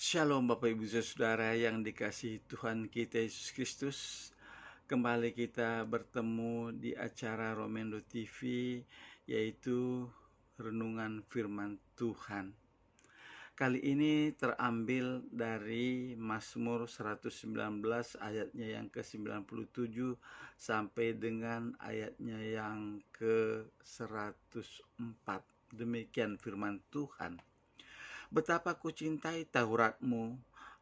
Shalom Bapak Ibu Saudara yang dikasihi Tuhan kita Yesus Kristus. Kembali kita bertemu di acara Romendo TV, yaitu Renungan Firman Tuhan. Kali ini terambil dari Mazmur 119 ayatnya yang ke-97 sampai dengan ayatnya yang ke-104. Demikian firman Tuhan. Betapa kucintai Tauratmu,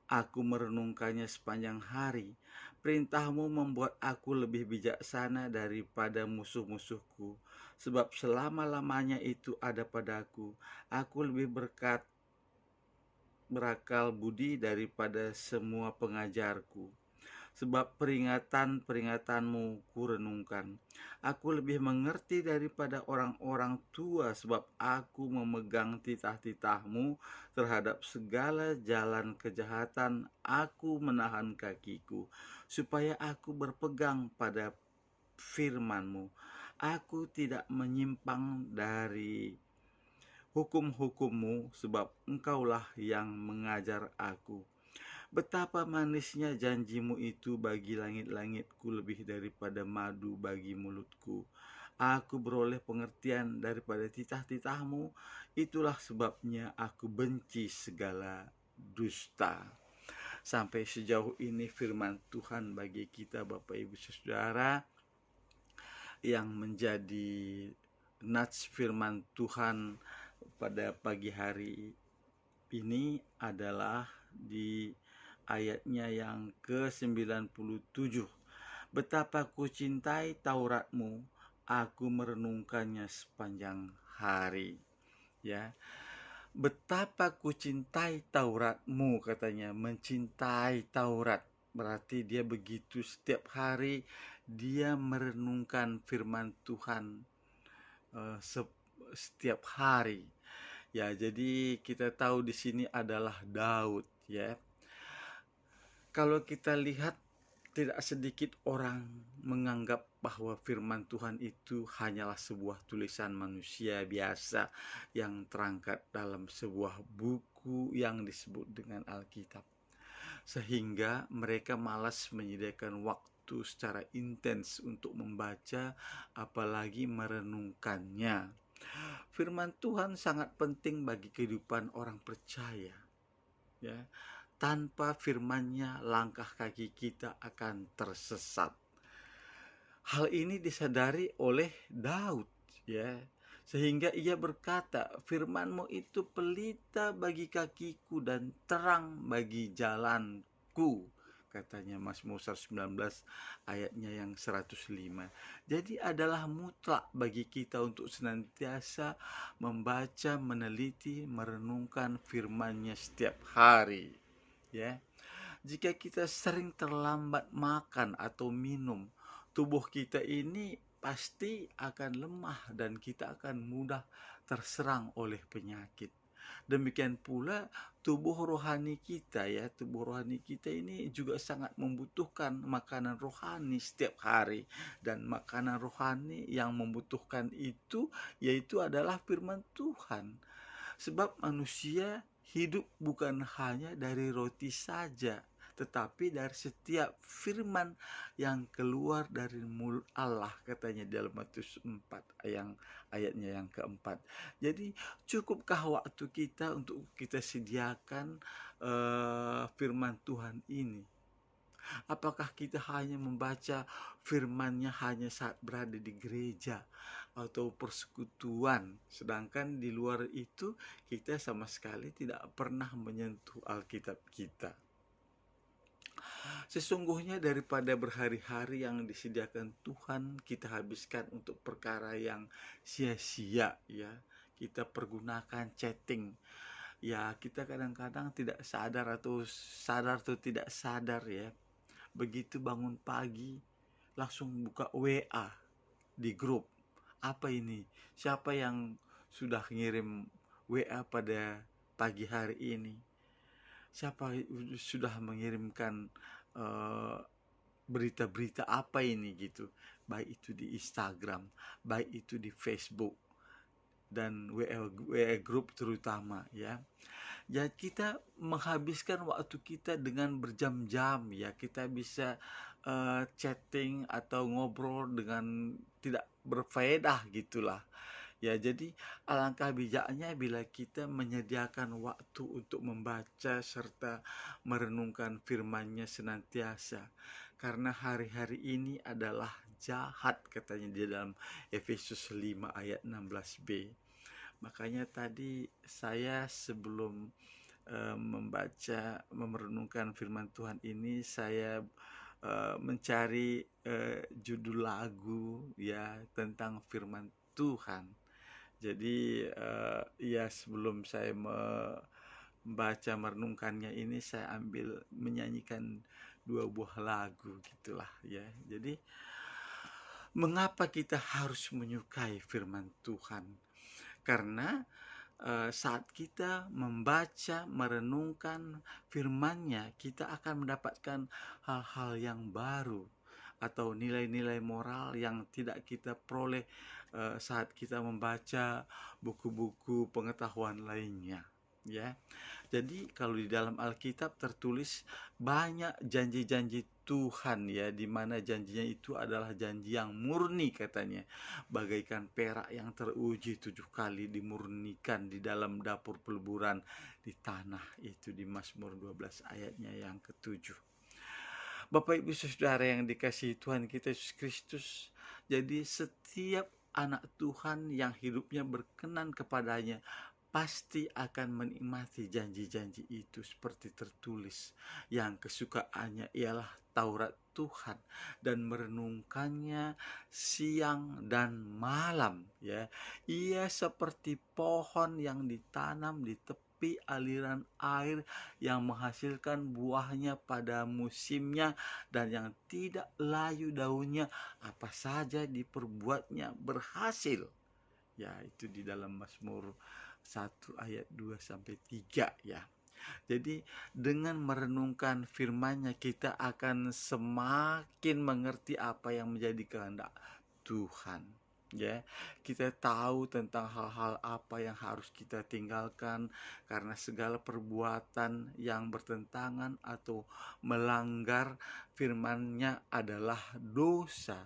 aku merenungkannya sepanjang hari. Perintahmu membuat aku lebih bijaksana daripada musuh-musuhku. Sebab selama-lamanya itu ada padaku. Aku lebih berakal budi daripada semua pengajarku. Sebab peringatan-peringatanmu kurenungkan. Aku lebih mengerti daripada orang-orang tua, sebab aku memegang titah-titahmu. Terhadap segala jalan kejahatan aku menahan kakiku, supaya aku berpegang pada firman-Mu. Aku tidak menyimpang dari hukum-hukum-Mu, sebab Engkaulah yang mengajar aku. Betapa manisnya janji-Mu itu bagi langit-langitku, lebih daripada madu bagi mulutku. Aku beroleh pengertian daripada titah-titah-Mu, itulah sebabnya aku benci segala dusta. Sampai sejauh ini firman Tuhan bagi kita Bapak Ibu Saudara, yang menjadi nats firman Tuhan pada pagi hari ini adalah di ayatnya yang ke-97. Betapa kucintai Tauratmu, aku merenungkannya sepanjang hari. Ya, betapa kucintai Tauratmu, katanya, mencintai Taurat. Berarti dia begitu setiap hari dia merenungkan firman Tuhan setiap hari. Ya, jadi kita tahu di sini adalah Daud, ya. Kalau kita lihat, tidak sedikit orang menganggap bahwa firman Tuhan itu hanyalah sebuah tulisan manusia biasa yang terangkat dalam sebuah buku yang disebut dengan Alkitab. Sehingga mereka malas menyediakan waktu secara intens untuk membaca, apalagi merenungkannya. Firman Tuhan sangat penting bagi kehidupan orang percaya, ya. Tanpa firman-Nya, langkah kaki kita akan tersesat. Hal ini disadari oleh Daud, ya. Sehingga ia berkata, firman-Mu itu pelita bagi kakiku dan terang bagi jalanku, katanya Mazmur 19 ayatnya yang 105. Jadi adalah mutlak bagi kita untuk senantiasa membaca, meneliti, merenungkan firman-Nya setiap hari, ya. Jika kita sering terlambat makan atau minum, tubuh kita ini pasti akan lemah dan kita akan mudah terserang oleh penyakit. Demikian pula tubuh rohani kita, ya, tubuh rohani kita ini juga sangat membutuhkan makanan rohani setiap hari, dan makanan rohani yang membutuhkan itu yaitu adalah firman Tuhan. Sebab manusia hidup bukan hanya dari roti saja, tetapi dari setiap firman yang keluar dari mulut Allah, katanya dalam Matius 4 ayatnya yang keempat. Jadi cukupkah waktu kita untuk kita sediakan firman Tuhan ini? Apakah kita hanya membaca firman-Nya hanya saat berada di gereja atau persekutuan, sedangkan di luar itu kita sama sekali tidak pernah menyentuh Alkitab kita? Sesungguhnya daripada berhari-hari yang disediakan Tuhan kita habiskan untuk perkara yang sia-sia, ya, kita pergunakan chatting. Ya, kita kadang-kadang tidak sadar atau tidak sadar, ya, begitu bangun pagi langsung buka WA di grup. Apa ini? Siapa yang sudah ngirim WA pada pagi hari ini? Siapa sudah mengirimkan berita-berita apa ini gitu? Baik itu di Instagram, baik itu di Facebook dan WA grup terutama, ya. Ya, kita menghabiskan waktu kita dengan berjam-jam, ya. Kita bisa chatting atau ngobrol dengan tidak berfaedah gitulah. Ya, jadi alangkah bijaknya bila kita menyediakan waktu untuk membaca serta merenungkan firman-Nya senantiasa. Karena hari-hari ini adalah jahat, katanya di dalam Efesus 5 ayat 16b. Makanya tadi saya sebelum merenungkan firman Tuhan ini, saya mencari judul lagu, ya, tentang firman Tuhan. Jadi ya, sebelum saya membaca merenungkannya ini, saya ambil menyanyikan dua buah lagu gitulah, ya. Jadi mengapa kita harus menyukai firman Tuhan? Karena saat kita membaca, merenungkan firman-Nya, kita akan mendapatkan hal-hal yang baru atau nilai-nilai moral yang tidak kita peroleh saat kita membaca buku-buku pengetahuan lainnya, ya. Jadi kalau di dalam Alkitab tertulis banyak janji-janji Tuhan, ya, di mana janjinya itu adalah janji yang murni, katanya, bagaikan perak yang teruji 7 kali dimurnikan di dalam dapur peleburan di tanah, itu di Mazmur 12 ayatnya yang ke-7. Bapak Ibu Saudara yang dikasihi Tuhan kita Yesus Kristus, jadi setiap anak Tuhan yang hidupnya berkenan kepadanya pasti akan menikmati janji-janji itu seperti tertulis, yang kesukaannya ialah Taurat Tuhan dan merenungkannya siang dan malam, ya. Ia seperti pohon yang ditanam di tepi aliran air yang menghasilkan buahnya pada musimnya dan yang tidak layu daunnya, apa saja diperbuatnya berhasil. Ya, itu di dalam Mazmur 1 ayat 2 sampai 3 ya. Jadi dengan merenungkan firman-Nya kita akan semakin mengerti apa yang menjadi kehendak Tuhan. Ya, kita tahu tentang hal-hal apa yang harus kita tinggalkan karena segala perbuatan yang bertentangan atau melanggar firman-Nya adalah dosa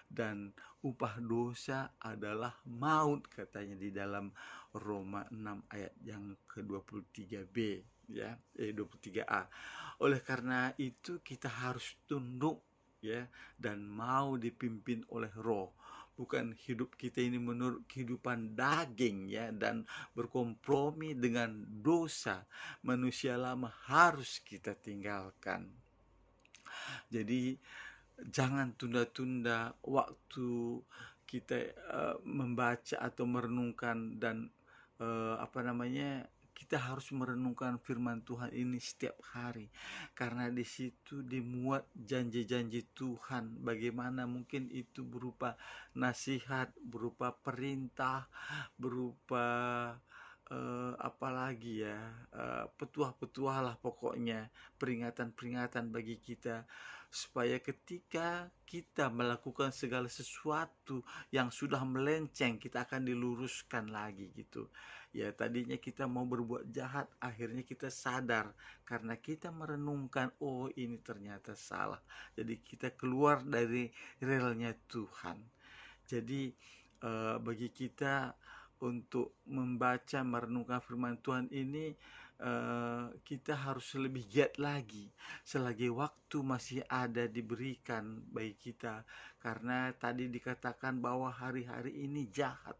dan upah dosa adalah maut, katanya di dalam Roma 6 ayat yang ke-23b ya, 23a. Oleh karena itu kita harus tunduk ya dan mau dipimpin oleh Roh, bukan hidup kita ini menurut kehidupan daging ya, dan berkompromi dengan dosa manusia lama harus kita tinggalkan. Jadi jangan tunda-tunda waktu kita membaca atau merenungkan, dan kita harus merenungkan firman Tuhan ini setiap hari, karena di situ dimuat janji-janji Tuhan. Bagaimana mungkin itu berupa nasihat, berupa perintah, berupa apalagi ya, petuah-petuah lah pokoknya, peringatan-peringatan bagi kita, supaya ketika kita melakukan segala sesuatu yang sudah melenceng, kita akan diluruskan lagi gitu. Ya, tadinya kita mau berbuat jahat, akhirnya kita sadar karena kita merenungkan, oh ini ternyata salah. Jadi kita keluar dari relnya Tuhan. Jadi bagi kita untuk membaca merenungkan firman Tuhan ini, kita harus lebih giat lagi selagi waktu masih ada diberikan bagi kita, karena tadi dikatakan bahwa hari-hari ini jahat.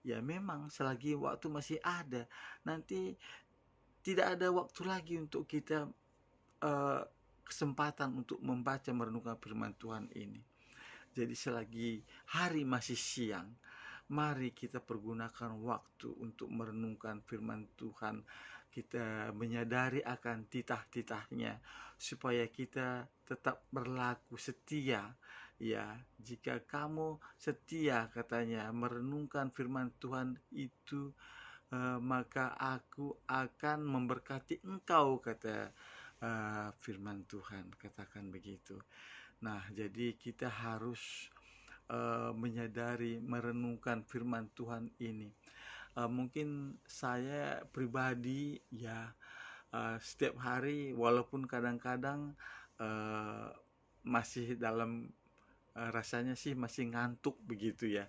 Ya memang selagi waktu masih ada, nanti tidak ada waktu lagi untuk kita kesempatan untuk membaca merenungkan firman Tuhan ini. Jadi selagi hari masih siang, mari kita pergunakan waktu untuk merenungkan firman Tuhan. Kita menyadari akan titah-titahnya supaya kita tetap berlaku setia. Ya, jika kamu setia, katanya, merenungkan firman Tuhan itu, maka aku akan memberkati engkau, kata firman Tuhan, katakan begitu. Nah, jadi kita harus menyadari, merenungkan firman Tuhan ini. Mungkin saya pribadi ya, setiap hari walaupun kadang-kadang uh, masih dalam rasanya sih masih ngantuk begitu ya.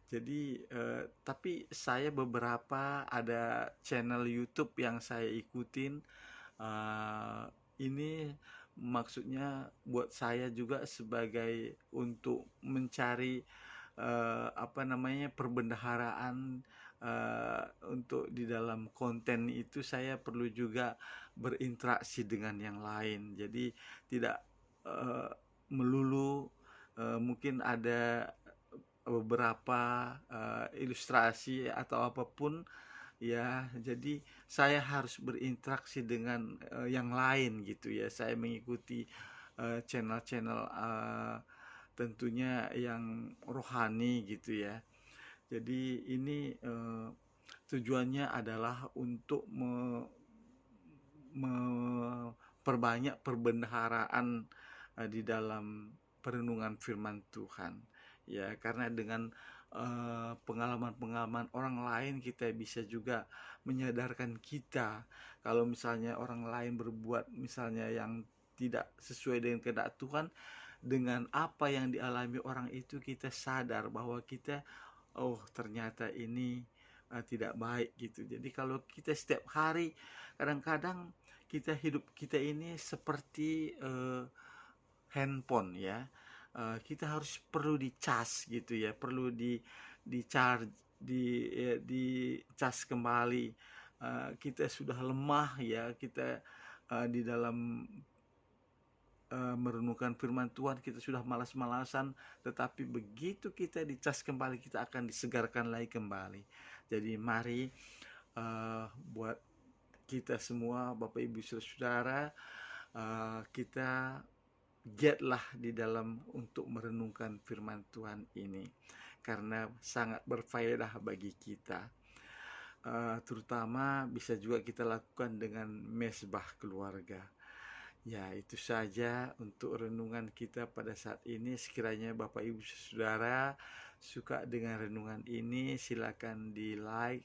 Jadi tapi saya beberapa ada channel YouTube yang saya ikutin. Ini maksudnya buat saya juga sebagai untuk mencari perbendaharaan. Untuk di dalam konten itu saya perlu juga berinteraksi dengan yang lain. Jadi tidak uh, melulu mungkin ada beberapa ilustrasi atau apapun ya. Jadi saya harus berinteraksi dengan yang lain gitu ya. Saya mengikuti channel-channel tentunya yang rohani gitu ya. Jadi ini tujuannya adalah untuk memperbanyak perbendaharaan di dalam perenungan firman Tuhan ya, karena dengan pengalaman-pengalaman orang lain kita bisa juga menyadarkan kita kalau misalnya orang lain berbuat misalnya yang tidak sesuai dengan kehendak Tuhan, dengan apa yang dialami orang itu kita sadar bahwa kita, oh ternyata ini tidak baik gitu. Jadi kalau kita setiap hari, kadang-kadang kita hidup kita ini seperti handphone ya. Kita harus perlu dicas gitu ya, perlu di charge, di cas kembali. Kita sudah lemah ya, kita di dalam merenungkan firman Tuhan kita sudah malas-malasan, tetapi begitu kita dicas kembali kita akan disegarkan lagi kembali. Jadi mari buat kita semua Bapak Ibu Saudara, kita giatlah di dalam untuk merenungkan firman Tuhan ini, karena sangat berfaedah bagi kita. Terutama bisa juga kita lakukan dengan mesbah keluarga. Ya, itu saja untuk renungan kita pada saat ini. Sekiranya Bapak Ibu Saudara suka dengan renungan ini, silakan di like,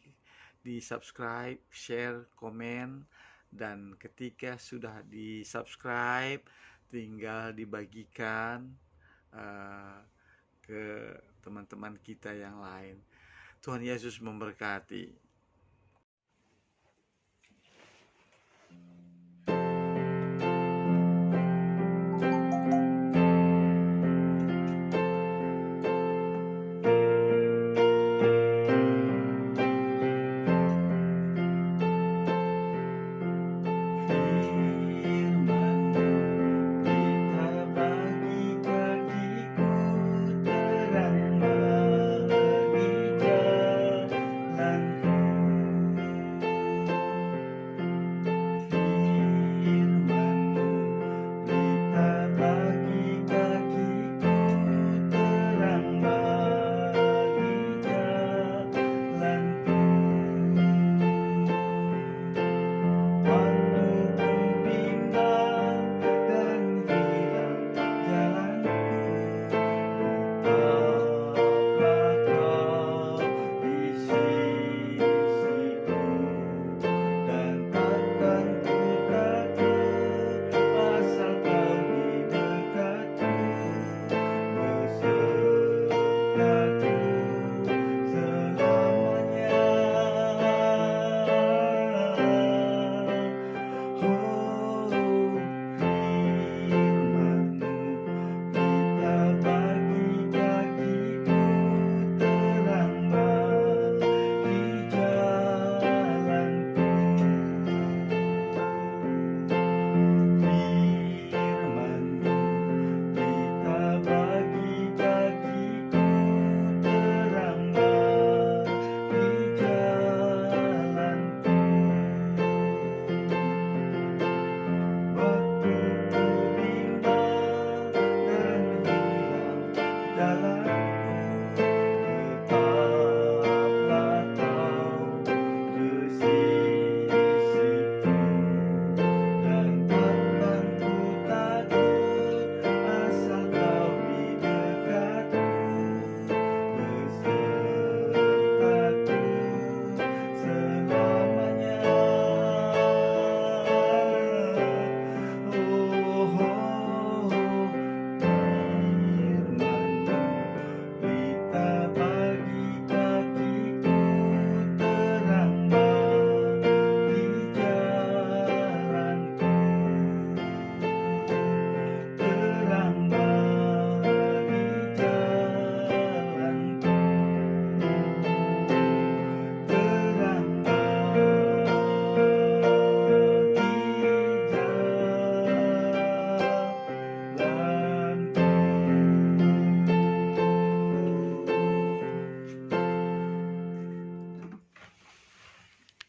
di subscribe, share, komen, dan ketika sudah di subscribe, tinggal dibagikan uh, ke teman-teman kita yang lain. Tuhan Yesus memberkati.